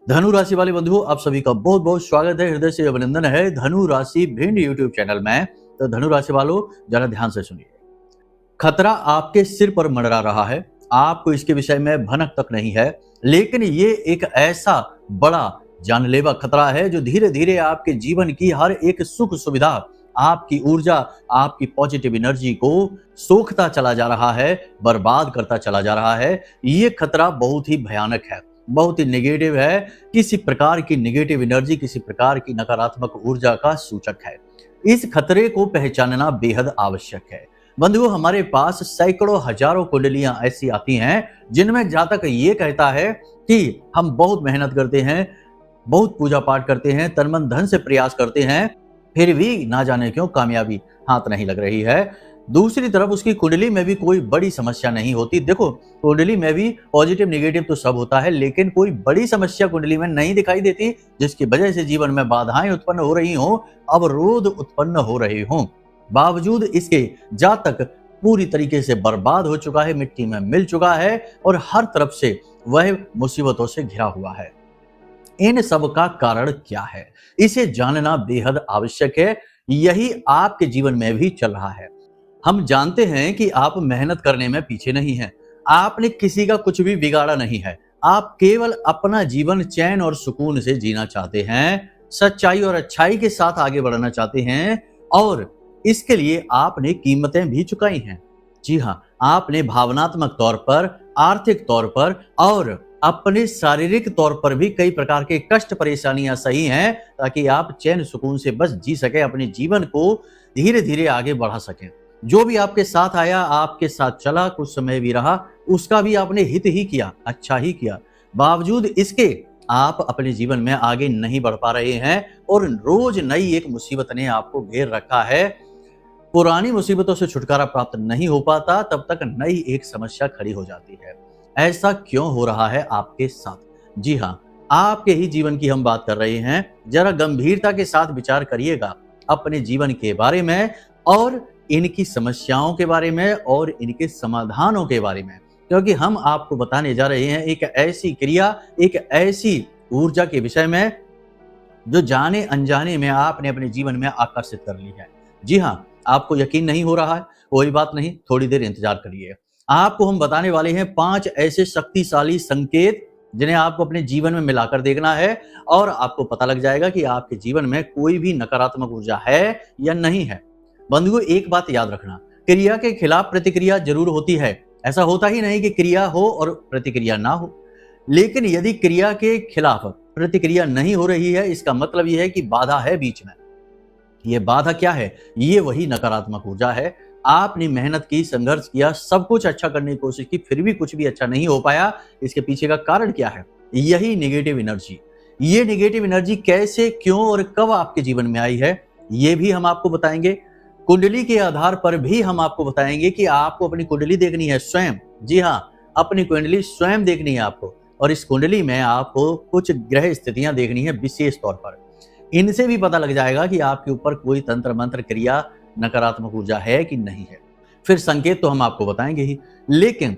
धनु राशि वाले बंधुओं, आप सभी का बहुत बहुत स्वागत है, हृदय से अभिनंदन है धनु राशि भिंड यूट्यूब चैनल में। तो धनु राशि वालों, जरा ध्यान से सुनिए। खतरा आपके सिर पर मंडरा रहा है, आपको इसके विषय में भनक तक नहीं है, लेकिन ये एक ऐसा बड़ा जानलेवा खतरा है जो धीरे धीरे आपके जीवन की हर एक सुख सुविधा, आपकी ऊर्जा, आपकी पॉजिटिव एनर्जी को सोखता चला जा रहा है, बर्बाद करता चला जा रहा है। ये खतरा बहुत ही भयानक है, बहुत ही नेगेटिव है, किसी प्रकार की नेगेटिव एनर्जी, किसी प्रकार की नकारात्मक ऊर्जा का सूचक है। इस खतरे को पहचानना बेहद आवश्यक है। बंधुओं, हमारे पास सैकड़ों हजारों कुंडलियां ऐसी आती हैं जिनमें जातक ये कहता है कि हम बहुत मेहनत करते हैं, बहुत पूजा पाठ करते हैं, तन मन धन से प्रयास करते हैं, फिर भी ना जाने क्यों कामयाबी हाथ नहीं लग रही है। दूसरी तरफ उसकी कुंडली में भी कोई बड़ी समस्या नहीं होती। देखो, कुंडली में भी पॉजिटिव नेगेटिव तो सब होता है, लेकिन कोई बड़ी समस्या कुंडली में नहीं दिखाई देती, जिसकी वजह से जीवन में बाधाएं उत्पन्न हो रही हों, अवरोध उत्पन्न हो रहे हों। बावजूद इसके जातक पूरी तरीके से बर्बाद हो चुका है, मिट्टी में मिल चुका है और हर तरफ से वह मुसीबतों से घिरा हुआ है। इन सब का कारण क्या है, इसे जानना बेहद आवश्यक है। यही आपके जीवन में भी चल रहा है। हम जानते हैं कि आप मेहनत करने में पीछे नहीं हैं, आपने किसी का कुछ भी बिगाड़ा नहीं है, आप केवल अपना जीवन चैन और सुकून से जीना चाहते हैं, सच्चाई और अच्छाई के साथ आगे बढ़ना चाहते हैं और इसके लिए आपने कीमतें भी चुकाई हैं। जी हाँ, आपने भावनात्मक तौर पर, आर्थिक तौर पर और अपने शारीरिक तौर पर भी कई प्रकार के कष्ट परेशानियां सही हैं, ताकि आप चैन सुकून से बस जी सके, अपने जीवन को धीरे धीरे आगे बढ़ा सकें। जो भी आपके साथ आया, आपके साथ चला, कुछ समय भी रहा, उसका भी आपने हित ही किया, अच्छा ही किया। बावजूद इसके आप अपने जीवन में आगे नहीं बढ़ पा रहे हैं और रोज नई एक मुसीबत ने आपको घेर रखा है। पुरानी मुसीबतों से छुटकारा प्राप्त नहीं हो पाता, तब तक नई एक समस्या खड़ी हो जाती है। ऐसा क्यों हो रहा है आपके साथ? जी हाँ, आपके ही जीवन की हम बात कर रहे हैं। जरा गंभीरता के साथ विचार करिएगा अपने जीवन के बारे में और इनकी समस्याओं के बारे में और इनके समाधानों के बारे में, क्योंकि हम आपको बताने जा रहे हैं एक ऐसी क्रिया, एक ऐसी ऊर्जा के विषय में जो जाने अनजाने में आपने अपने जीवन में आकर्षित कर ली है। जी हाँ, आपको यकीन नहीं हो रहा है, कोई बात नहीं, थोड़ी देर इंतजार करिए। आपको हम बताने वाले हैं 5 ऐसे शक्तिशाली संकेत जिन्हें आपको अपने जीवन में मिलाकर देखना है और आपको पता लग जाएगा कि आपके जीवन में कोई भी नकारात्मक ऊर्जा है या नहीं है। बंधुओं, एक बात याद रखना, क्रिया के खिलाफ प्रतिक्रिया जरूर होती है। ऐसा होता ही नहीं कि क्रिया हो और प्रतिक्रिया ना हो, लेकिन यदि क्रिया के खिलाफ प्रतिक्रिया नहीं हो रही है, इसका मतलब यह है कि बाधा है बीच में। ये बाधा क्या है? ये वही नकारात्मक ऊर्जा है। आपने मेहनत की, संघर्ष किया, सब कुछ अच्छा करने की कोशिश की, फिर भी कुछ भी अच्छा नहीं हो पाया। इसके पीछे का कारण क्या है? यही नेगेटिव एनर्जी। ये नेगेटिव एनर्जी कैसे, क्यों और कब आपके जीवन में आई है, ये भी हम आपको बताएंगे। कुंडली के आधार पर भी हम आपको बताएंगे कि आपको अपनी कुंडली देखनी है स्वयं। जी हाँ, अपनी कुंडली स्वयं देखनी है आपको, और इस कुंडली में आपको कुछ ग्रह स्थितियां देखनी है विशेष तौर पर। इनसे भी पता लग जाएगा कि आपके ऊपर कोई तंत्र मंत्र क्रिया, नकारात्मक ऊर्जा है कि नहीं है। फिर संकेत तो हम आपको बताएंगे ही, लेकिन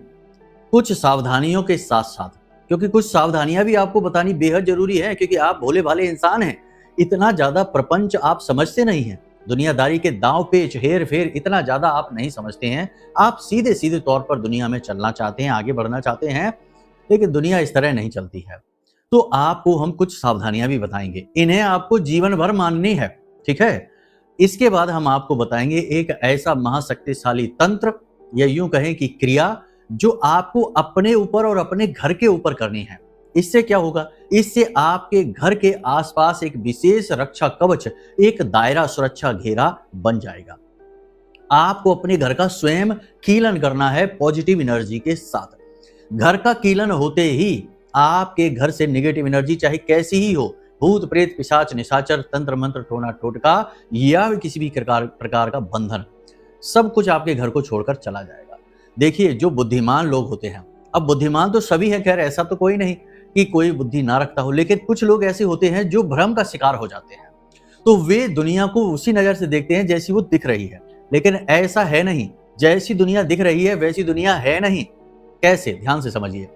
कुछ सावधानियों के साथ साथ, क्योंकि कुछ सावधानियां भी आपको बतानी बेहद जरूरी है, क्योंकि आप भोले भाले इंसान हैं। इतना ज्यादा प्रपंच आप समझते नहीं हैं, दुनियादारी के दांव पेच, हेर फेर इतना ज्यादा आप नहीं समझते हैं। आप सीधे सीधे तौर पर दुनिया में चलना चाहते हैं, आगे बढ़ना चाहते हैं, लेकिन दुनिया इस तरह नहीं चलती है। तो आपको हम कुछ सावधानियां भी बताएंगे, इन्हें आपको जीवन भर माननी है, ठीक है। इसके बाद हम आपको बताएंगे एक ऐसा महाशक्तिशाली तंत्र, या यूं कहें कि क्रिया, जो आपको अपने ऊपर और अपने घर के ऊपर करनी है। इससे क्या होगा? इससे आपके घर के आसपास एक विशेष रक्षा कवच, एक दायरा सुरक्षा घेरा बन जाएगा। आपको अपने घर का स्वयं कीलन करना है पॉजिटिव एनर्जी के साथ। घर का कीलन होते ही आपके घर से नेगेटिव एनर्जी, चाहे कैसी ही हो, भूत प्रेत पिशाच निशाचर, तंत्र मंत्र टोना टोटका या किसी भी प्रकार का बंधन, सब कुछ आपके घर को छोड़कर चला जाएगा। देखिए, जो बुद्धिमान लोग होते हैं, अब बुद्धिमान तो सभी हैं, खैर ऐसा तो कोई नहीं कि कोई बुद्धि ना रखता हो, लेकिन कुछ लोग ऐसे होते हैं जो भ्रम का शिकार हो जाते हैं। तो वे दुनिया को उसी नजर से देखते हैं जैसी वो दिख रही है, लेकिन ऐसा है नहीं। जैसी दुनिया दिख रही है वैसी दुनिया है नहीं। कैसे? ध्यान से समझिए।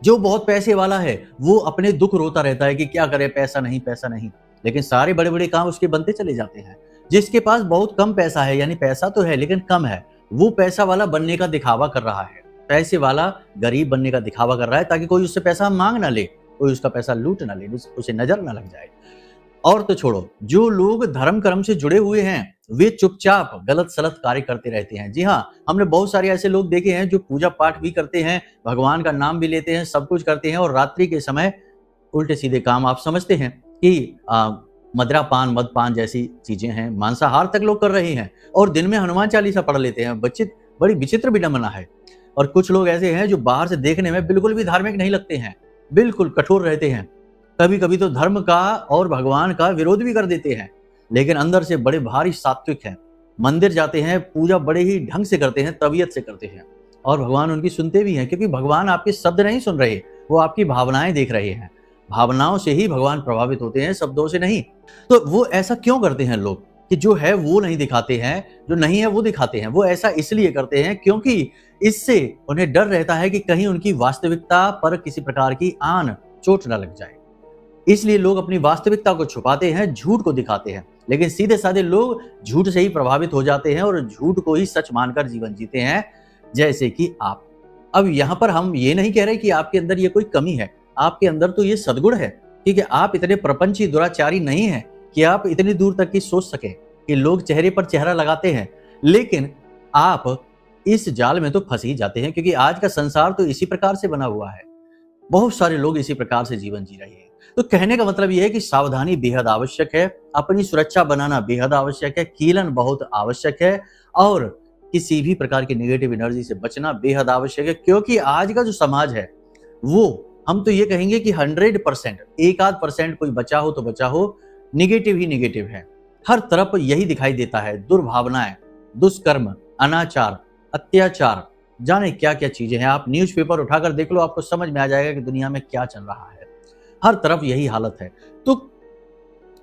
जो बहुत पैसे वाला है वो अपने दुख रोता रहता है कि क्या करे, पैसा नहीं पैसा नहीं, लेकिन सारे बड़े बड़े काम उसके बनते चले जाते हैं। जिसके पास बहुत कम पैसा है, यानी पैसा तो है लेकिन कम है, वो पैसा वाला बनने का दिखावा कर रहा है, पैसे वाला गरीब बनने का दिखावा कर रहा है ताकि कोई उससे पैसा मांग ना ले, कोई उसका पैसा लूट ना ले, उसे नजर ना लग जाए। और तो छोड़ो, जो लोग धर्म कर्म से जुड़े हुए हैं वे चुपचाप गलत सलत कार्य करते रहते हैं। जी हाँ, हमने बहुत सारे ऐसे लोग देखे हैं जो पूजा पाठ भी करते हैं, भगवान का नाम भी लेते हैं, सब कुछ करते हैं, और रात्रि के समय उल्टे सीधे काम आप समझते हैं कि मदिरा पान, मद पान जैसी चीजें हैं, मांसाहार तक लोग कर रहे हैं, और दिन में हनुमान चालीसा पढ़ लेते हैं। बड़ी विचित्र विडंबना है। और कुछ लोग ऐसे हैं जो बाहर से देखने में बिल्कुल भी धार्मिक नहीं लगते हैं, बिल्कुल कठोर रहते हैं, कभी कभी तो धर्म का और भगवान का विरोध भी कर देते हैं, लेकिन अंदर से बड़े भारी सात्विक हैं। मंदिर जाते हैं, पूजा बड़े ही ढंग से करते हैं, तबीयत से करते हैं, और भगवान उनकी सुनते भी हैं, क्योंकि भगवान आपके शब्द नहीं सुन रहे, वो आपकी भावनाएं देख रहे हैं। भावनाओं से ही भगवान प्रभावित होते हैं, शब्दों से नहीं। तो वो ऐसा क्यों करते हैं लोग कि जो है वो नहीं दिखाते हैं, जो नहीं है वो दिखाते हैं? वो ऐसा इसलिए करते हैं क्योंकि इससे उन्हें डर रहता है कि कहीं उनकी वास्तविकता पर किसी प्रकार की आन चोट न लग जाए। इसलिए लोग अपनी वास्तविकता को छुपाते हैं, झूठ को दिखाते हैं। लेकिन सीधे साधे लोग झूठ से ही प्रभावित हो जाते हैं और झूठ को ही सच मानकर जीवन जीते हैं, जैसे कि आप। अब यहाँ पर हम ये नहीं कह रहे कि आपके अंदर ये कोई कमी है, आपके अंदर तो ये सद्गुण है, ठीक है। आप इतने प्रपंची दुराचारी नहीं हैं कि आप इतनी दूर तक की सोच सकें कि लोग चेहरे पर चेहरा लगाते हैं, लेकिन आप इस जाल में तो फंस ही जाते हैं, क्योंकि आज का संसार तो इसी प्रकार से बना हुआ है। बहुत सारे लोग इसी प्रकार से जीवन जी रहे हैं। तो कहने का मतलब यह है कि सावधानी बेहद आवश्यक है, अपनी सुरक्षा बनाना बेहद आवश्यक है, कीलन बहुत आवश्यक है, और किसी भी प्रकार की नेगेटिव एनर्जी से बचना बेहद आवश्यक है। क्योंकि आज का जो समाज है वो, हम तो ये कहेंगे कि 100%, 1% कोई बचा हो तो बचा हो, निगेटिव ही निगेटिव है। हर तरफ यही दिखाई देता है, दुर्भावनाएं, दुष्कर्म, अनाचार, अत्याचार, जाने क्या क्या चीजें हैं। आप न्यूज़पेपर उठाकर देख लो, आपको समझ में आ जाएगा कि दुनिया में क्या चल रहा है। हर तरफ यही हालत है। तो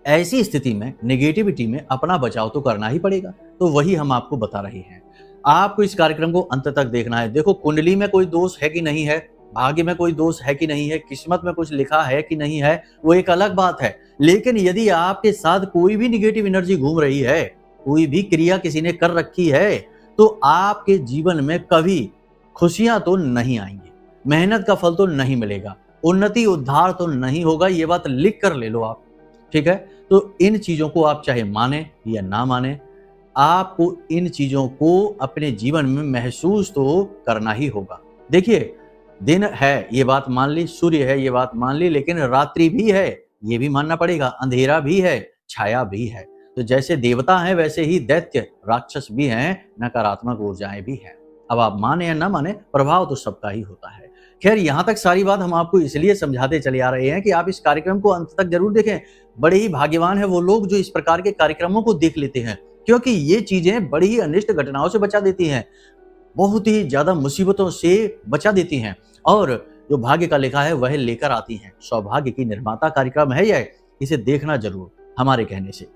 ऐसी स्थिति में नेगेटिविटी में अपना बचाव तो करना ही पड़ेगा। तो वही हम आपको बता रहे हैं। आपको इस कार्यक्रम को अंत तक देखना है। देखो, कुंडली में कोई दोष है कि नहीं है, भाग्य में कोई दोष है कि नहीं है, किस्मत में कुछ लिखा है कि नहीं है, वो एक अलग बात है। लेकिन यदि आपके साथ कोई भी निगेटिव एनर्जी घूम रही है, कोई भी क्रिया किसी ने कर रखी है, तो आपके जीवन में कभी खुशियां तो नहीं आएंगी, मेहनत का फल तो नहीं मिलेगा, उन्नति उद्धार तो नहीं होगा। ये बात लिख कर ले लो आप, ठीक है। तो इन चीजों को आप चाहे माने या ना माने, आपको इन चीजों को अपने जीवन में महसूस तो करना ही होगा। देखिए, दिन है ये बात मान ली, सूर्य है ये बात मान ली, लेकिन रात्रि भी है ये भी मानना पड़ेगा, अंधेरा भी है, छाया भी है। तो जैसे देवता हैं वैसे ही दैत्य राक्षस भी हैं, नकारात्मक ऊर्जाएं भी हैं। अब आप माने या ना माने, प्रभाव तो सबका ही होता है। खैर, यहाँ तक सारी बात हम आपको इसलिए समझाते चले आ रहे हैं कि आप इस कार्यक्रम को अंत तक जरूर देखें। बड़े ही भाग्यवान है वो लोग जो इस प्रकार के कार्यक्रमों को देख लेते हैं, क्योंकि ये चीजें बड़ी ही अनिष्ट घटनाओं से बचा देती हैं, बहुत ही ज्यादा मुसीबतों से बचा देती हैं, और जो भाग्य का लिखा है वह लेकर आती हैं। सौभाग्य की निर्माता कार्यक्रम है यह, इसे देखना जरूर हमारे कहने से।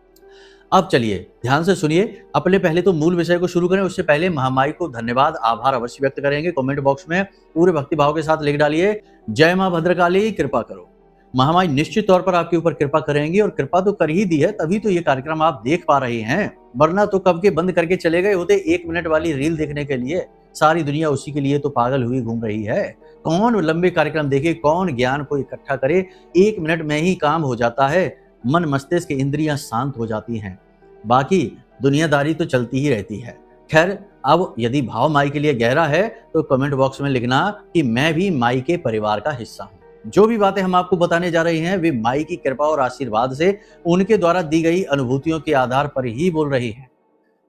अब चलिए ध्यान से सुनिए, अपने पहले तो मूल विषय को शुरू करें। उससे पहले महामाई को धन्यवाद, आभार अवश्य व्यक्त करेंगे। कमेंट बॉक्स में पूरे भक्तिभाव के साथ लिख डालिए, जय मां भद्रकाली, कृपा करो। महामाई निश्चित तौर पर आपके ऊपर कृपा करेंगी, और कृपा तो कर ही दी है, तभी तो ये कार्यक्रम आप देख पा रहे हैं, वरना तो कब के बंद करके चले गए होते 1 मिनट वाली रील देखने के लिए। सारी दुनिया उसी के लिए तो पागल हुई घूम रही है। कौन लंबे कार्यक्रम देखे, कौन ज्ञान को इकट्ठा करे, 1 मिनट में ही काम हो जाता है, मन मस्तिष्क इंद्रियां शांत हो जाती हैं, बाकी दुनियादारी तो चलती ही रहती है। खैर, अब यदि भाव माई के लिए गहरा है तो कमेंट बॉक्स में लिखना कि मैं भी माई के परिवार का हिस्सा हूं। जो भी बातें हम आपको बताने जा रहे हैं वे माई की कृपा और आशीर्वाद से, उनके द्वारा दी गई अनुभूतियों के आधार पर ही बोल रही हैं।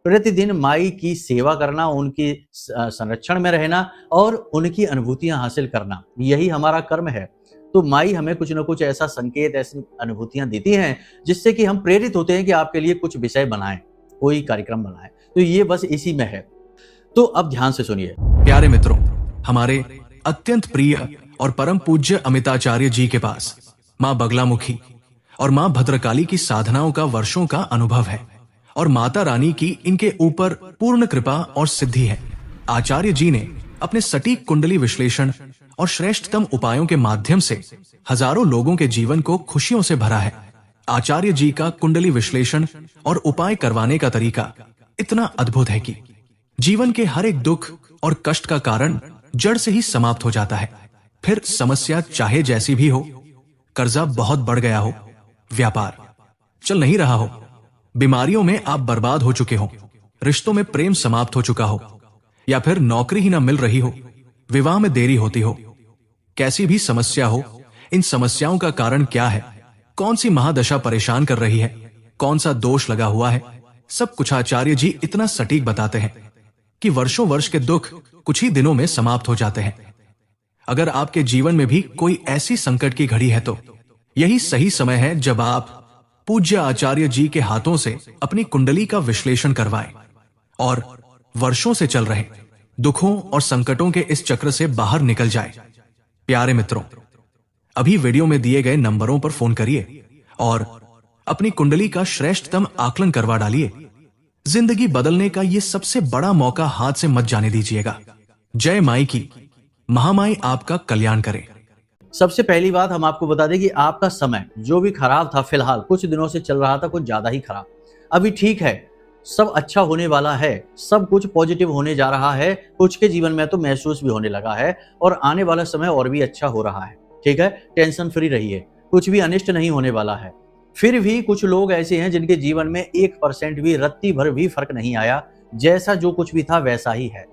प्रतिदिन माई की सेवा करना, उनकी संरक्षण में रहना और उनकी अनुभूतियां हासिल करना, यही हमारा कर्म है। तो माई हमें कुछ न कुछ ऐसा संकेत, ऐसी अनुभूतियां देती हैं जिससे कि हम प्रेरित होते हैं कि आपके लिए कुछ विषय बनाएं, कोई कार्यक्रम बनाएं। तो ये बस इसी में है। तो अब ध्यान से सुनिए। प्यारे मित्रों, हमारे अत्यंत प्रिय और परम पूज्य अमिताचार्य जी के पास माँ बगलामुखी और माँ भद्रकाली की साधनाओं का वर्षों का अनुभव है, और माता रानी की इनके ऊपर पूर्ण कृपा और सिद्धि है। आचार्य जी ने अपने सटीक कुंडली विश्लेषण और श्रेष्ठतम उपायों के माध्यम से हजारों लोगों के जीवन को खुशियों से भरा है। आचार्य जी का कुंडली विश्लेषण और उपाय करवाने का तरीका इतना अद्भुत है कि जीवन के हर एक दुख और कष्ट का कारण जड़ से ही समाप्त हो जाता है। फिर समस्या चाहे जैसी भी हो, कर्जा बहुत बढ़ गया हो, व्यापार चल नहीं रहा हो, बीमारियों में आप बर्बाद हो चुके हो, रिश्तों में प्रेम समाप्त हो चुका हो, या फिर नौकरी ही ना मिल रही हो, विवाह में देरी होती हो, कैसी भी समस्या हो, इन समस्याओं का कारण क्या है, कौन सी महादशा परेशान कर रही है, कौन सा दोष लगा हुआ है, सब कुछ आचार्य जी इतना सटीक बताते हैं कि वर्षों वर्ष के दुख कुछ ही दिनों में समाप्त हो जाते हैं। अगर आपके जीवन में भी कोई ऐसी संकट की घड़ी है तो यही सही समय है जब आप पूज्य आचार्य जी के हाथों से अपनी कुंडली का विश्लेषण करवाएं और वर्षों से चल रहे दुखों और संकटों के इस चक्र से बाहर निकल जाए। प्यारे मित्रों, अभी वीडियो में दिए गए नंबरों पर फोन करिए और अपनी कुंडली का श्रेष्ठतम आकलन करवा डालिए। जिंदगी बदलने का यह सबसे बड़ा मौका हाथ से मत जाने दीजिएगा। जय माई की, महामाई आपका कल्याण करे। सबसे पहली बात हम आपको बता दें कि आपका समय जो भी खराब था, फिलहाल कुछ दिनों से चल रहा था कुछ ज्यादा ही खराब, अभी ठीक है, सब अच्छा होने वाला है, सब कुछ पॉजिटिव होने जा रहा है। कुछ के जीवन में तो महसूस भी होने लगा है और आने वाला समय और भी अच्छा हो रहा है। ठीक है, टेंशन फ्री रहिए, कुछ भी अनिष्ट नहीं होने वाला है। फिर भी कुछ लोग ऐसे हैं जिनके जीवन में 1% भी, रत्ती भर भी फर्क नहीं आया, जैसा जो कुछ भी था वैसा ही है।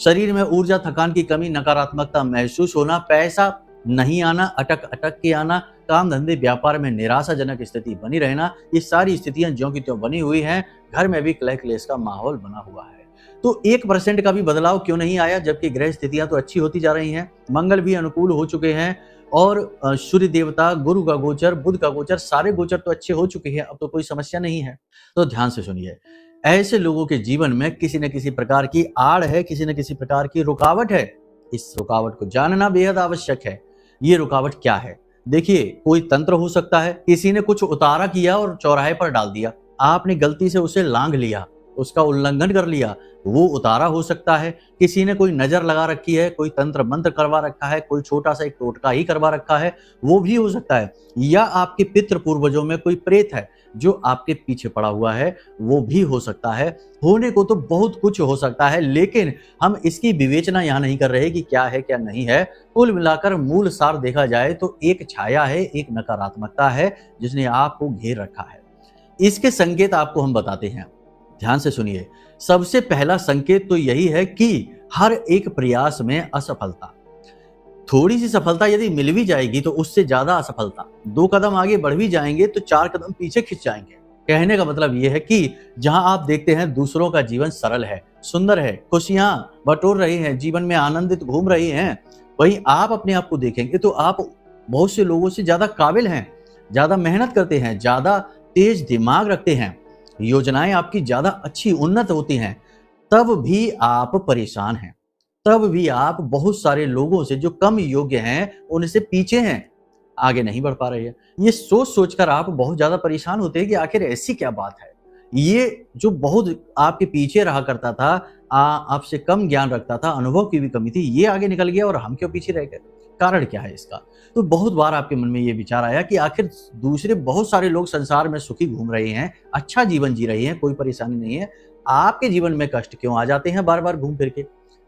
शरीर में ऊर्जा, थकान की कमी, नकारात्मकता महसूस होना, पैसा नहीं आना, अटक अटक के आना, काम धंधे व्यापार में निराशाजनक स्थिति बनी रहना, ये सारी स्थितियां ज्यों की त्यों बनी हुई हैं। घर में भी कलह क्लेश का माहौल बना हुआ है। तो 1% का भी बदलाव क्यों नहीं आया, जबकि ग्रह स्थितियां तो अच्छी होती जा रही हैं, मंगल भी अनुकूल हो चुके हैं और सूर्य देवता, गुरु का गोचर, बुध का गोचर, सारे गोचर तो अच्छे हो चुके हैं। अब तो कोई समस्या नहीं है। तो ध्यान से सुनिए, ऐसे लोगों के जीवन में किसी न किसी प्रकार की आड़ है, किसी न किसी प्रकार की रुकावट है। इस रुकावट को जानना बेहद आवश्यक है। ये रुकावट क्या है? देखिए, कोई तंत्र हो सकता है, किसी ने कुछ उतारा किया और चौराहे पर डाल दिया, आपने गलती से उसे लांघ लिया, उसका उल्लंघन कर लिया, वो उतारा हो सकता है। किसी ने कोई नजर लगा रखी है, कोई तंत्र मंत्र करवा रखा है, कोई छोटा सा एक टोटका ही करवा रखा है, वो भी हो सकता है। या आपके पितृ पूर्वजों में कोई प्रेत है जो आपके पीछे पड़ा हुआ है, वो भी हो सकता है। होने को तो बहुत कुछ हो सकता है, लेकिन हम इसकी विवेचना यहाँ नहीं कर रहे कि क्या है क्या नहीं है। कुल मिलाकर मूल सार देखा जाए तो एक छाया है, एक नकारात्मकता है जिसने आपको घेर रखा है। इसके संकेत आपको हम बताते हैं, ध्यान से सुनिए। सबसे पहला संकेत तो यही है कि हर एक प्रयास में असफलता। थोड़ी सी सफलता यदि मिल भी जाएगी तो उससे ज्यादा असफलता। 2 कदम आगे बढ़ भी जाएंगे तो 4 कदम पीछे खिंच जाएंगे। कहने का मतलब यह है कि जहां आप देखते हैं दूसरों का जीवन सरल है, सुंदर है, खुशियां बटोर रहे हैं, जीवन में आनंदित घूम रहे हैं, वहीं आप अपने आप को देखेंगे तो आप बहुत से लोगों से ज्यादा काबिल हैं, ज्यादा मेहनत करते हैं, ज्यादा तेज दिमाग रखते हैं, योजनाएं आपकी ज्यादा अच्छी उन्नत होती हैं, तब भी आप परेशान हैं, तब भी आप बहुत सारे लोगों से जो कम योग्य हैं उनसे पीछे हैं, आगे नहीं बढ़ पा रहे हैं। ये सोच सोचकर आप बहुत ज्यादा परेशान होते हैं कि आखिर ऐसी क्या बात है। ये जो बहुत आपके पीछे रहा करता था, आपसे कम ज्ञान रखता था, अनुभव की भी कमी थी, ये आगे निकल गया और हम क्यों पीछे रह गए? कारण क्या है इसका? तो बहुत बार आपके मन में ये विचार आया कि आखिर दूसरे बहुत सारे लोग संसार में सुखी घूम रहे हैं, अच्छा जीवन जी रहे हैं, कोई परेशानी नहीं है, आपके जीवन में कष्ट क्यों आ जाते हैं बार बार घूम फिर के?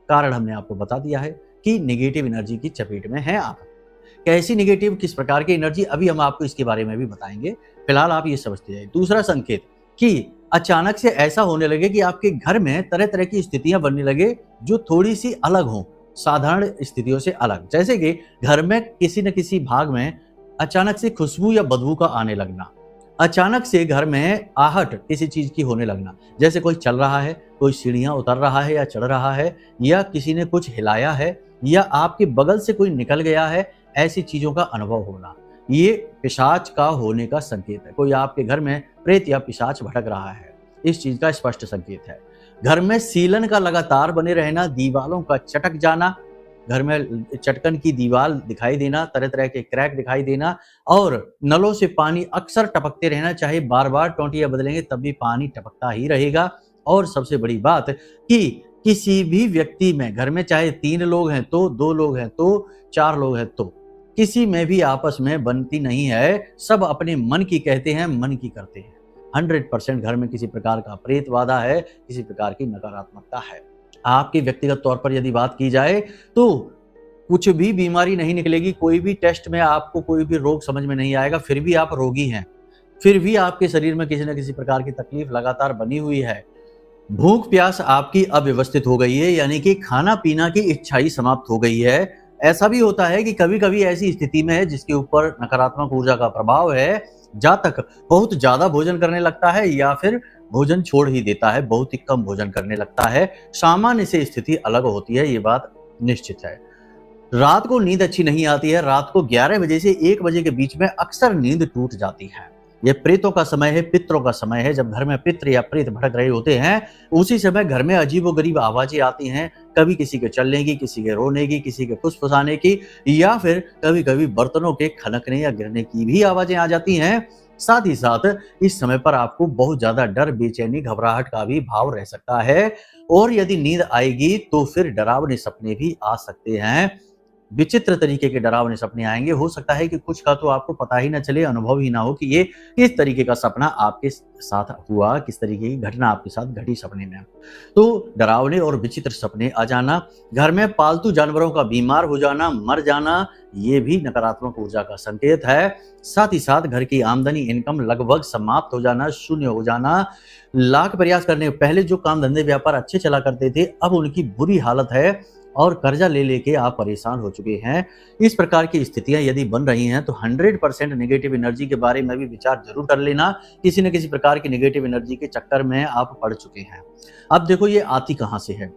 कारण हमने आपको बता दिया है कि नेगेटिव एनर्जी की चपेट में है आप। कैसी नेगेटिव, किस प्रकार की एनर्जी, अभी हम आपको इसके बारे में भी बताएंगे। फिलहाल आप ये समझते जाइए। दूसरा संकेत कि अचानक से ऐसा होने लगे कि आपके घर में तरह तरह की स्थितियां बनने लगे जो थोड़ी सी अलग हों, साधारण स्थितियों से अलग। जैसे कि घर में किसी न किसी भाग में अचानक से खुशबू या बदबू का आने लगना, अचानक से घर में आहट किसी चीज की होने लगना, जैसे कोई चल रहा है, कोई सीढ़ियां उतर रहा है या चढ़ रहा है, या किसी ने कुछ हिलाया है, या आपके बगल से कोई निकल गया है, ऐसी चीजों का अनुभव होना, ये पिशाच का होने का संकेत है। कोई आपके घर में प्रेत या पिशाच भटक रहा है, इस चीज का स्पष्ट संकेत है। घर में सीलन का लगातार बने रहना, दीवालों का चटक जाना, घर में चटकन की दीवार दिखाई देना, तरह तरह के क्रैक दिखाई देना, और नलों से पानी अक्सर टपकते रहना, चाहे बार बार टोंटियां बदलेंगे तब भी पानी टपकता ही रहेगा। और सबसे बड़ी बात कि किसी भी व्यक्ति में, घर में चाहे 3 लोग हैं तो, 2 लोग हैं तो, 4 लोग हैं तो, किसी में भी आपस में बनती नहीं है। सब अपने मन की कहते हैं, मन की करते हैं। 100% घर में किसी प्रकार का प्रेत बाधा है, किसी प्रकार की नकारात्मकता है। आपके व्यक्तिगत तौर पर यदि बात की जाए तो कुछ भी बीमारी नहीं निकलेगी, कोई भी टेस्ट में आपको कोई भी रोग समझ में नहीं आएगा, फिर भी आप रोगी हैं, फिर भी आपके शरीर में किसी न किसी प्रकार की तकलीफ लगातार बनी हुई है। भूख प्यास आपकी अव्यवस्थित हो गई है, यानी कि खाना पीना की इच्छा ही समाप्त हो गई है। ऐसा भी होता है कि कभी कभी ऐसी स्थिति में है जिसके ऊपर नकारात्मक ऊर्जा का प्रभाव है, जातक बहुत ज्यादा भोजन करने लगता है या फिर भोजन छोड़ ही देता है, बहुत ही कम भोजन करने लगता है। सामान्य से स्थिति अलग होती है, ये बात निश्चित है। रात को नींद अच्छी नहीं आती है, रात को 11 बजे से 1 बजे के बीच में अक्सर नींद टूट जाती है। ये प्रेतों का समय है, पितरों का समय है। जब घर में पित्र या प्रेत भटक रहे होते हैं, उसी समय घर में अजीबोगरीब आवाजें आती हैं, कभी किसी के चलने की, किसी के रोने की, किसी के फुसफुसाने की, या फिर कभी कभी बर्तनों के खनकने या गिरने की भी आवाजें आ जाती हैं। साथ ही साथ इस समय पर आपको बहुत ज्यादा डर, बेचैनी, घबराहट का भी भाव रह सकता है, और यदि नींद आएगी तो फिर डरावने सपने भी आ सकते हैं। विचित्र तरीके के डरावने सपने आएंगे। हो सकता है कि कुछ का तो आपको पता ही ना चले, अनुभव ही ना हो कि ये किस तरीके का सपना आपके साथ हुआ, किस तरीके की घटना आपके साथ घटी सपने में। तो डरावने और विचित्र सपने आ जाना, घर में पालतू जानवरों का बीमार हो जाना, मर जाना, ये भी नकारात्मक ऊर्जा का संकेत है। साथ ही साथ घर की आमदनी, इनकम लगभग समाप्त हो जाना, शून्य हो जाना। लाख प्रयास करने पहले जो काम धंधे व्यापार अच्छे चला करते थे, अब उनकी बुरी हालत है और कर्जा ले लेके आप परेशान हो चुके हैं। इस प्रकार की स्थितियां यदि बन रही हैं तो 100% नेगेटिव एनर्जी के बारे में भी विचार जरूर कर लेना। किसी न किसी प्रकार की नेगेटिव एनर्जी के चक्कर में आप पड़ चुके हैं। अब देखो ये आती कहां से है।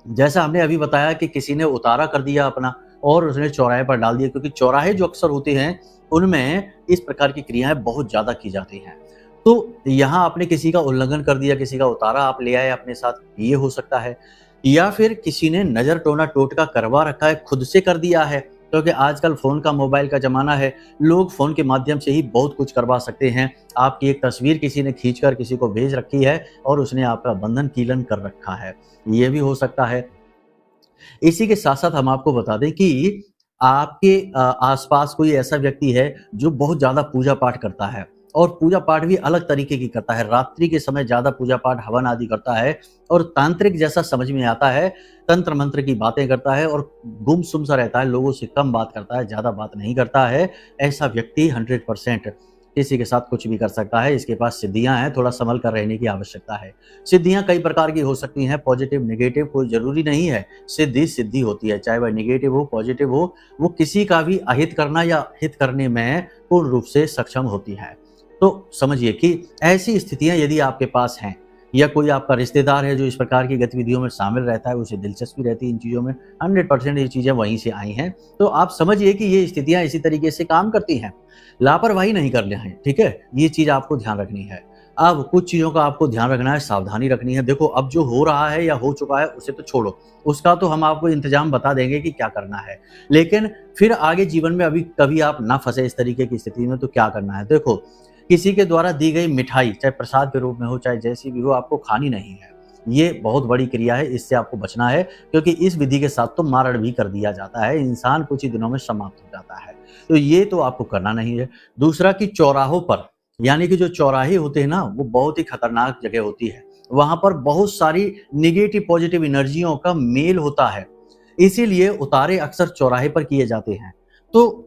जैसा हमने अभी बताया कि किसी ने उतारा कर दिया अपना और उसने चौराहे पर डाल दिया, क्योंकि चौराहे जो अक्सर होते हैं उनमें इस प्रकार की क्रियाएं बहुत ज्यादा की जाती हैं। तो यहाँ आपने किसी का उल्लंघन कर दिया, किसी का उतारा आप ले आए अपने साथ, ये हो सकता है। या फिर किसी ने नजर टोना टोटका करवा रखा है, खुद से कर दिया है, क्योंकि आजकल फोन का, मोबाइल का जमाना है। लोग फोन के माध्यम से ही बहुत कुछ करवा सकते हैं। आपकी एक तस्वीर किसी ने खींचकर किसी को भेज रखी है और उसने आपका बंधन कीलन कर रखा है, ये भी हो सकता है। इसी के साथ साथ हम आपको बता दें कि आपके आसपास कोई ऐसा व्यक्ति है जो बहुत ज्यादा पूजा पाठ करता है, और पूजा पाठ भी अलग तरीके की करता है। रात्रि के समय ज्यादा पूजा पाठ, हवन आदि करता है और तांत्रिक जैसा समझ में आता है, तंत्र मंत्र की बातें करता है और गुमसुम सा रहता है, लोगों से कम बात करता है, ज्यादा बात नहीं करता है। ऐसा व्यक्ति 100% किसी के साथ कुछ भी कर सकता है। इसके पास सिद्धियां हैं, थोड़ा संभल कर रहने की आवश्यकता है। सिद्धियां कई प्रकार की हो सकती हैं, पॉजिटिव, नेगेटिव, कोई जरूरी नहीं है। सिद्धि सिद्धि होती है, चाहे वह नेगेटिव हो, पॉजिटिव हो, वो किसी का भी अहित करना या हित करने में पूर्ण रूप से सक्षम होती है। तो समझिए कि ऐसी स्थितियां यदि आपके पास हैं, या कोई आपका रिश्तेदार है जो इस प्रकार की गतिविधियों में शामिल रहता है, उसे दिलचस्पी रहती है इन चीज़ों में, 100% ये चीज़ें वहीं से आई हैं, तो आप समझिए कि ये स्थितियां इसी तरीके से काम करती हैं। लापरवाही नहीं करना है, ठीक है, ये चीज़ आपको ध्यान रखनी है। अब कुछ चीज़ों का आपको ध्यान रखना है, सावधानी रखनी है। देखो, अब जो हो रहा है या हो चुका है उसे तो छोड़ो, उसका तो हम आपको इंतजाम बता देंगे कि क्या करना है, लेकिन फिर आगे जीवन में अभी कभी आप ना फंसे इस तरीके की स्थिति में, तो क्या करना है। देखो, किसी के द्वारा दी गई मिठाई, चाहे प्रसाद के रूप में हो, चाहे जैसी भी हो, आपको खानी नहीं है। ये बहुत बड़ी क्रिया है, इससे आपको बचना है, क्योंकि इस विधि के साथ तो मारण भी कर दिया जाता है, इंसान कुछ ही दिनों में समाप्त हो जाता है। तो ये तो आपको करना नहीं है। दूसरा कि चौराहों पर, यानी कि जो चौराहे होते हैं ना, वो बहुत ही खतरनाक जगह होती है। वहां पर बहुत सारी निगेटिव पॉजिटिव एनर्जियों का मेल होता है, इसीलिए उतारे अक्सर चौराहे पर किए जाते हैं। तो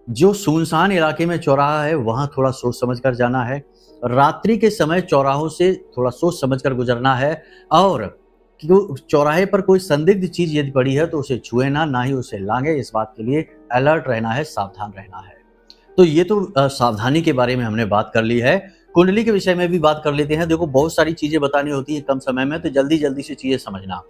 जो सुनसान इलाके में चौराहा है, वहां थोड़ा सोच समझ कर जाना है। रात्रि के समय चौराहों से थोड़ा सोच समझ कर गुजरना है, और चौराहे पर कोई संदिग्ध चीज यदि पड़ी है तो उसे छुए ना ही उसे लांगे। इस बात के लिए अलर्ट रहना है, सावधान रहना है। तो ये तो सावधानी के बारे में हमने बात कर ली है। कुंडली के विषय में भी बात कर लेते हैं। देखो, बहुत सारी चीजें बतानी होती है कम समय में, तो जल्दी जल्दी से चीजें समझना।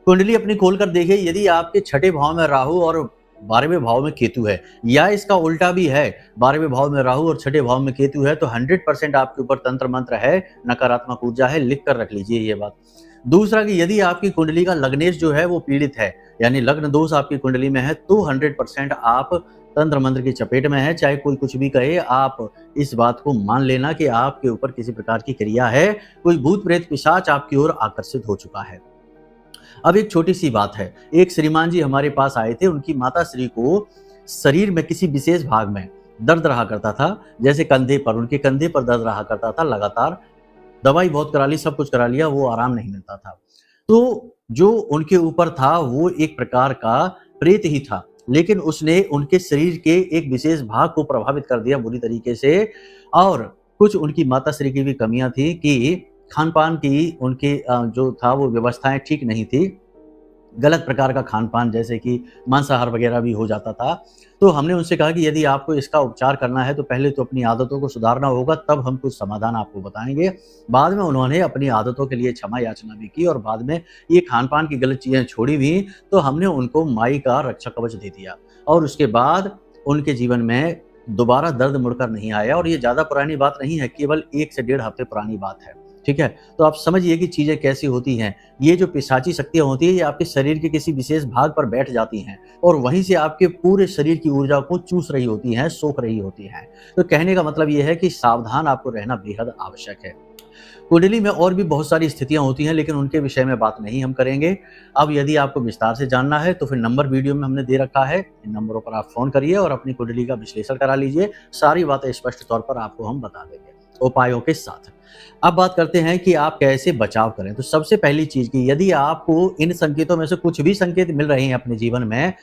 कुंडली अपनी खोल कर देखिए, यदि आपके 6ठे भाव में राहु और 12वें भाव में केतु है, या इसका उल्टा भी है, 12वें भाव में राहु और 6ठे भाव में केतु है, तो 100% आपके ऊपर तंत्र मंत्र है, नकारात्मक ऊर्जा है। लिख कर रख लीजिए ये बात। दूसरा कि यदि आपकी कुंडली का लग्नेश जो है वो पीड़ित है, यानी लग्न दोष आपकी कुंडली में है, तो 100% आप तंत्र मंत्र की चपेट में है। चाहे कोई कुछ भी कहे, आप इस बात को मान लेना कि आपके ऊपर किसी प्रकार की क्रिया है, कोई भूत प्रेत पिशाच आपकी ओर आकर्षित हो चुका है। अब एक छोटी सी बात है, एक श्रीमान जी हमारे पास आए थे, उनकी माता श्री को शरीर में किसी विशेष भाग में दर्द रहा करता था, जैसे कंधे पर, उनके कंधे पर दर्द रहा करता था लगातार। दवाई बहुत करा ली, सब कुछ करा लिया, वो आराम नहीं मिलता था। तो जो उनके ऊपर था वो एक प्रकार का प्रेत ही था, लेकिन उसने उनके शरीर के एक विशेष भाग को प्रभावित कर दिया बुरी तरीके से। और कुछ उनकी माताश्री की भी कमियां थी कि खान पान की उनके जो था वो व्यवस्थाएं ठीक नहीं थी, गलत प्रकार का खान पान, जैसे कि मांसाहार वगैरह भी हो जाता था। तो हमने उनसे कहा कि यदि आपको इसका उपचार करना है तो पहले तो अपनी आदतों को सुधारना होगा, तब हम कुछ समाधान आपको बताएंगे। बाद में उन्होंने अपनी आदतों के लिए क्षमा याचना भी की और बाद में ये खान पान की गलत चीज़ें छोड़ी भी, तो हमने उनको माई का रक्षा कवच दे दिया और उसके बाद उनके जीवन में दोबारा दर्द मुड़कर नहीं आया। और ये ज़्यादा पुरानी बात नहीं है, केवल 1 से 1.5 हफ्ते पुरानी बात है। ठीक है, तो आप समझिए कि चीज़ें कैसी होती हैं। ये जो पिशाची शक्तियाँ होती हैं, ये आपके शरीर के किसी विशेष भाग पर बैठ जाती हैं और वहीं से आपके पूरे शरीर की ऊर्जा को चूस रही होती हैं, सोख रही होती हैं। तो कहने का मतलब ये है कि सावधान आपको रहना बेहद आवश्यक है। कुंडली में और भी बहुत सारी स्थितियां होती हैं, लेकिन उनके विषय में बात नहीं हम करेंगे। अब यदि आपको विस्तार से जानना है तो फिर नंबर वीडियो में हमने दे रखा है, इन नंबरों पर आप फोन करिए और अपनी कुंडली का विश्लेषण करा लीजिए। सारी बातें स्पष्ट तौर पर आपको हम बता देंगे उपायों के साथ। अब बात करते हैं कि आप कैसे बचाव करें। तो सबसे पहली चीज की, यदि आपको इन संकेतों में से कुछ भी संकेत मिल रहे हैं अपने जीवन में,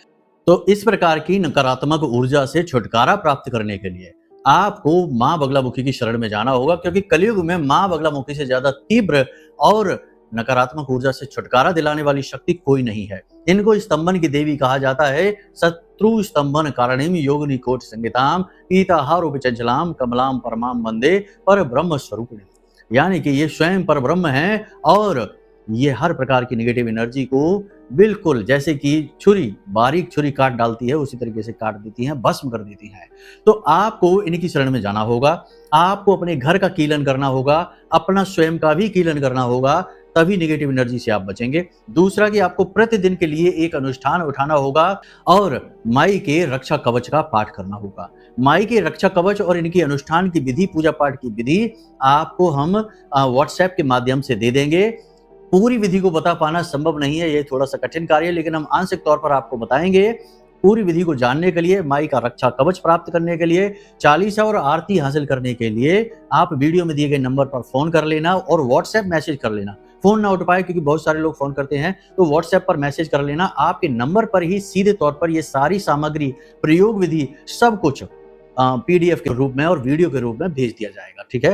तो इस प्रकार की नकारात्मक ऊर्जा से छुटकारा प्राप्त करने के लिए आपको मां बगलामुखी की शरण में जाना होगा, क्योंकि कलयुग में मां बगलामुखी से ज्यादा तीव्र और नकारात्मक ऊर्जा से छुटकारा दिलाने वाली शक्ति कोई नहीं है। इनको स्तंभन की देवी कहा जाता है। शत्रु स्तंभन कारणिम योगिनी कोटि संगीताम पीताहारोपि चंचलाम कमलाम परमाम वंदे पर ब्रह्म स्वरूपिणी। यानी कि ये स्वयं पर ब्रह्म है और ये हर प्रकार की नेगेटिव एनर्जी को बिल्कुल जैसे कि छुरी, बारीक छुरी काट डालती है, उसी तरीके से काट देती हैं, भस्म कर देती हैं। तो आपको इनकी शरण में जाना होगा। आपको अपने घर का कीलन करना होगा, अपना स्वयं का भी कीलन करना होगा, तभी नेगेटिव एनर्जी से आप बचेंगे। दूसरा कि आपको प्रतिदिन के लिए एक अनुष्ठान उठाना होगा और माई के रक्षा कवच का पाठ करना होगा। माई के रक्षा कवच और इनकी अनुष्ठान की विधि, पूजा पाठ की विधि आपको हम व्हाट्सएप के माध्यम से दे देंगे। पूरी विधि को बता पाना संभव नहीं है, ये थोड़ा सा कठिन कार्य है, लेकिन हम आंशिक तौर पर आपको बताएंगे। पूरी विधि को जानने के लिए, माई का रक्षा कवच प्राप्त करने के लिए, चालीसा और आरती हासिल करने के लिए आप वीडियो में दिए गए नंबर पर फोन कर लेना और व्हाट्सएप मैसेज कर लेना। फोन ना उठ पाए क्योंकि बहुत सारे लोग फोन करते हैं, तो व्हाट्सएप पर मैसेज कर लेना। आपके नंबर पर ही सीधे तौर पर ये सारी सामग्री, प्रयोग विधि, सब कुछ पीडीएफ के रूप में और वीडियो के रूप में भेज दिया जाएगा। ठीक है,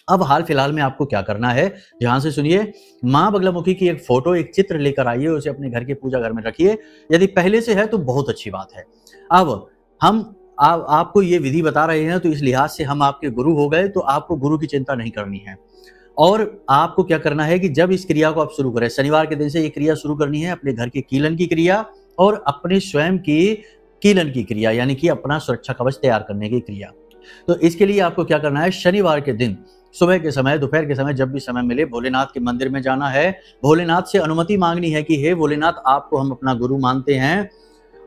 अब हाल फिलहाल में आपको क्या करना है, ध्यान से सुनिए। मां बगलामुखी की एक फोटो, एक चित्र लेकर आइए, उसे अपने घर के पूजा घर में रखिए। यदि पहले से है तो बहुत अच्छी बात है। अब हम आपको ये विधि बता रहे हैं तो इस लिहाज से हम आपके गुरु हो गए, तो आपको गुरु की चिंता नहीं करनी है। और आपको क्या करना है कि जब इस क्रिया को आप शुरू करें, शनिवार के दिन से ये क्रिया शुरू करनी है, अपने घर के कीलन की क्रिया और अपने स्वयं की कीलन की क्रिया, यानी कि अपना सुरक्षा कवच तैयार करने की क्रिया। तो इसके लिए आपको क्या करना है, शनिवार के दिन सुबह के समय, दोपहर के समय, जब भी समय मिले, भोलेनाथ के मंदिर में जाना है। भोलेनाथ से अनुमति मांगनी है कि हे भोलेनाथ, आपको हम अपना गुरु मानते हैं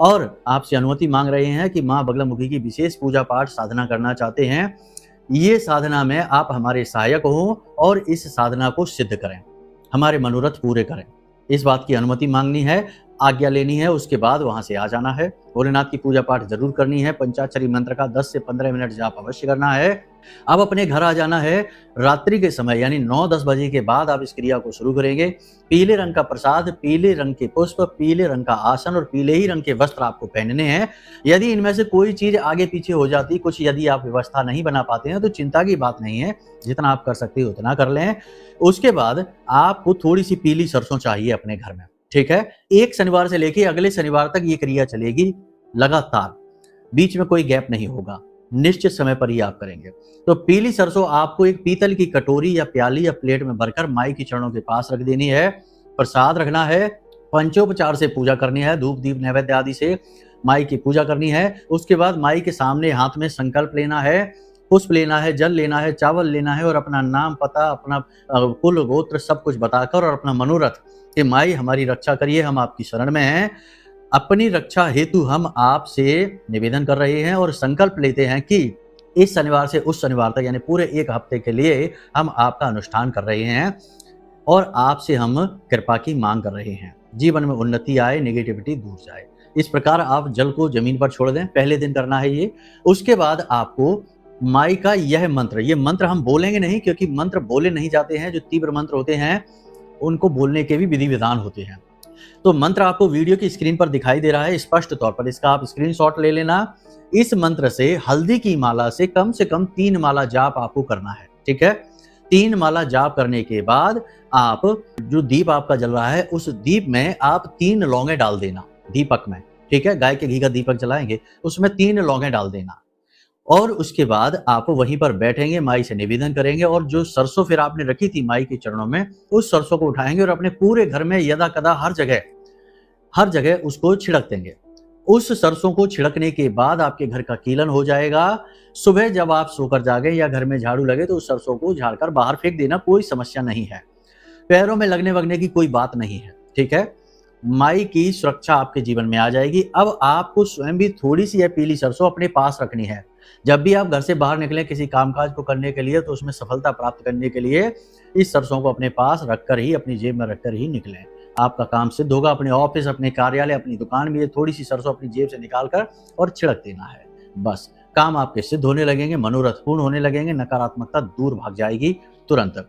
और आपसे अनुमति मांग रहे हैं कि मां बगलामुखी की विशेष पूजा पाठ साधना करना चाहते हैं। ये साधना में आप हमारे सहायक हो और इस साधना को सिद्ध करें, हमारे मनोरथ पूरे करें। इस बात की अनुमति मांगनी है, आज्ञा लेनी है, उसके बाद वहां से आ जाना है। भोलेनाथ की पूजा पाठ जरूर करनी है। पंचाक्षरी मंत्र का 10 से 15 मिनट जाप अवश्य करना है। अब अपने घर आ जाना है। रात्रि के समय यानी 9-10 बजे के बाद आप इस क्रिया को शुरू करेंगे। पीले रंग का प्रसाद, पीले रंग के पुष्प, पीले रंग का आसन और पीले ही रंग के वस्त्र आपको पहनने हैं। यदि इनमें से कोई चीज आगे पीछे हो जाती, कुछ यदि आप व्यवस्था नहीं बना पाते हैं, तो चिंता की बात नहीं है, जितना आप कर सकते हो उतना कर लें। उसके बाद आपको थोड़ी सी पीली सरसों चाहिए अपने घर में। ठीक है, एक शनिवार से लेके अगले शनिवार तक ये क्रिया चलेगी लगातार, बीच में कोई गैप नहीं होगा, निश्चित समय पर ही आप करेंगे। तो पीली सरसों आपको एक पीतल की कटोरी या प्याली या प्लेट में भरकर माई की चरणों के पास रख देनी है। प्रसाद रखना है, पंचोपचार से पूजा करनी है, धूप दीप नैवेद्य आदि से माई की पूजा करनी है। उसके बाद माई के सामने हाथ में संकल्प लेना है, पुष्प लेना है, जल लेना है, चावल लेना है और अपना नाम, पता, अपना कुल गोत्र सब कुछ बताकर और अपना मनोरथ कि माई हमारी रक्षा करिए, हम आपकी शरण में हैं। अपनी रक्षा हेतु हम आपसे निवेदन कर रहे हैं और संकल्प लेते हैं कि इस शनिवार से उस शनिवार तक यानी पूरे एक हफ्ते के लिए हम आपका अनुष्ठान कर रहे हैं और आपसे हम कृपा की मांग कर रहे हैं। जीवन में उन्नति आए, नेगेटिविटी दूर जाए। इस प्रकार आप जल को जमीन पर छोड़ दें, पहले दिन करना है ये। उसके बाद आपको माई का यह मंत्र, ये मंत्र हम बोलेंगे नहीं, क्योंकि मंत्र बोले नहीं जाते हैं। जो तीव्र मंत्र होते हैं उनको बोलने के भी विधि विधान होते हैं। तो मंत्र आपको वीडियो की स्क्रीन पर दिखाई दे रहा है स्पष्ट तौर पर, इसका आप स्क्रीनशॉट ले लेना। इस मंत्र से हल्दी की माला से कम 3 माला जाप आपको करना है, ठीक है। 3 माला जाप करने के बाद आप जो दीप आपका जल रहा है उस दीप में आप 3 लौंगे डाल देना दीपक में, ठीक है। गाय के घी का दीपक जलाएंगे, उसमें 3 लौंगे डाल देना। और उसके बाद आप वहीं पर बैठेंगे, माई से निवेदन करेंगे और जो सरसों फिर आपने रखी थी माई के चरणों में, उस सरसों को उठाएंगे और अपने पूरे घर में यदा कदा हर जगह उसको छिड़क देंगे। उस सरसों को छिड़कने के बाद आपके घर का कीलन हो जाएगा। सुबह जब आप सोकर जागे या घर में झाड़ू लगे तो उस सरसों को झाड़कर बाहर फेंक देना, कोई समस्या नहीं है। पैरों में लगने वगने की कोई बात नहीं है, ठीक है। माई की सुरक्षा आपके जीवन में आ जाएगी। अब आपको स्वयं भी थोड़ी सी यह पीली सरसों अपने पास रखनी है। जब भी आप घर से बाहर निकलें किसी कामकाज को करने के लिए, तो उसमें सफलता प्राप्त करने के लिए इस सरसों को अपने पास रखकर ही, अपनी जेब में रखकर ही निकलें। आपका काम सिद्ध होगा। अपने ऑफिस, अपने कार्यालय, अपनी दुकान में ये थोड़ी सी सरसों अपनी जेब से निकालकर और छिड़क देना है। बस काम आपके सिद्ध होने लगेंगे, मनोरथ पूर्ण होने लगेंगे, नकारात्मकता दूर भाग जाएगी तुरंत।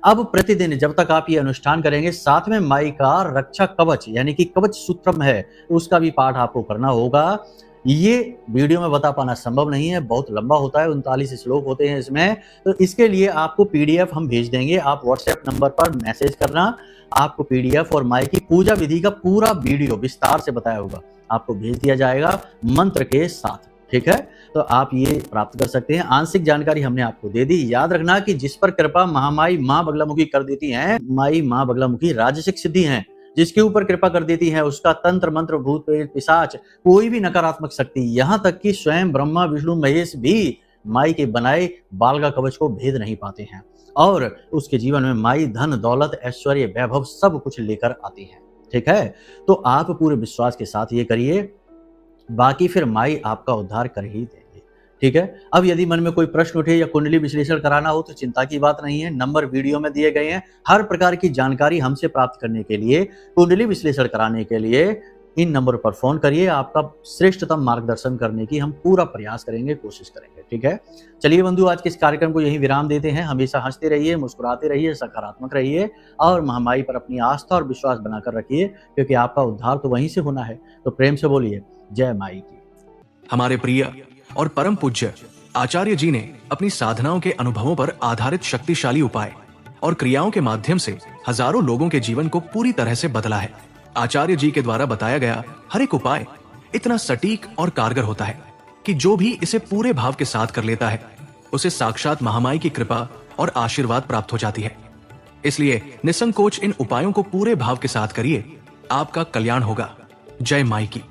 अब प्रतिदिन जब तक आप ये अनुष्ठान करेंगे, साथ में माई का रक्षा कवच यानी कि कवच सूत्रम है, उसका भी पाठ आपको करना होगा। ये वीडियो में बता पाना संभव नहीं है, बहुत लंबा होता है, 39 श्लोक होते हैं इसमें। तो इसके लिए आपको पीडीएफ हम भेज देंगे, आप व्हाट्सएप नंबर पर मैसेज करना। आपको पीडीएफ और माई की पूजा विधि का पूरा वीडियो विस्तार से बताया होगा, आपको भेज दिया जाएगा मंत्र के साथ, ठीक है। तो आप ये प्राप्त कर सकते हैं। आंशिक जानकारी हमने आपको दे दी। याद रखना कि जिस पर कृपा महामाई माँ बगलामुखी कर देती हैं, माई माँ बगलामुखी राजसिक सिद्धि हैं। जिसके ऊपर कृपा कर देती है उसका तंत्र मंत्र भूत प्रेत पिशाच कोई भी नकारात्मक शक्ति, यहाँ तक कि स्वयं ब्रह्मा विष्णु महेश भी माई के बनाए बालका कवच को भेद नहीं पाते हैं। और उसके जीवन में माई धन दौलत ऐश्वर्य वैभव सब कुछ लेकर आती है, ठीक है। तो आप पूरे विश्वास के साथ ये करिए, बाकी फिर माई आपका उद्धार कर ही देंगे, ठीक है। अब यदि मन में कोई प्रश्न उठे या कुंडली विश्लेषण कराना हो तो चिंता की बात नहीं है, नंबर वीडियो में दिए गए हैं। हर प्रकार की जानकारी हमसे प्राप्त करने के लिए, कुंडली विश्लेषण कराने के लिए इन नंबर पर फोन करिए। आपका श्रेष्ठतम मार्गदर्शन करने की हम पूरा प्रयास करेंगे, कोशिश करेंगे, ठीक है। चलिए बंधु, आज के इस कार्यक्रम को यहीं विराम देते हैं। हमेशा हंसते रहिए, मुस्कुराते रहिए, सकारात्मक रहिए और महामाई पर अपनी आस्था और विश्वास बनाकर रखिए, क्योंकि आपका उद्धार तो वहीं से होना है। तो प्रेम से बोलिए जय माई की। हमारे प्रिय और परम पूज्य आचार्य जी ने अपनी साधनाओं के अनुभवों पर आधारित शक्तिशाली उपाय और क्रियाओं के माध्यम से हजारों लोगों के जीवन को पूरी तरह से बदला है। आचार्य जी के द्वारा बताया गया हर एक उपाय इतना सटीक और कारगर होता है कि जो भी इसे पूरे भाव के साथ कर लेता है उसे साक्षात महामाई की कृपा और आशीर्वाद प्राप्त हो जाती है। इसलिए निसंकोच इन उपायों को पूरे भाव के साथ करिए, आपका कल्याण होगा। जय माई की।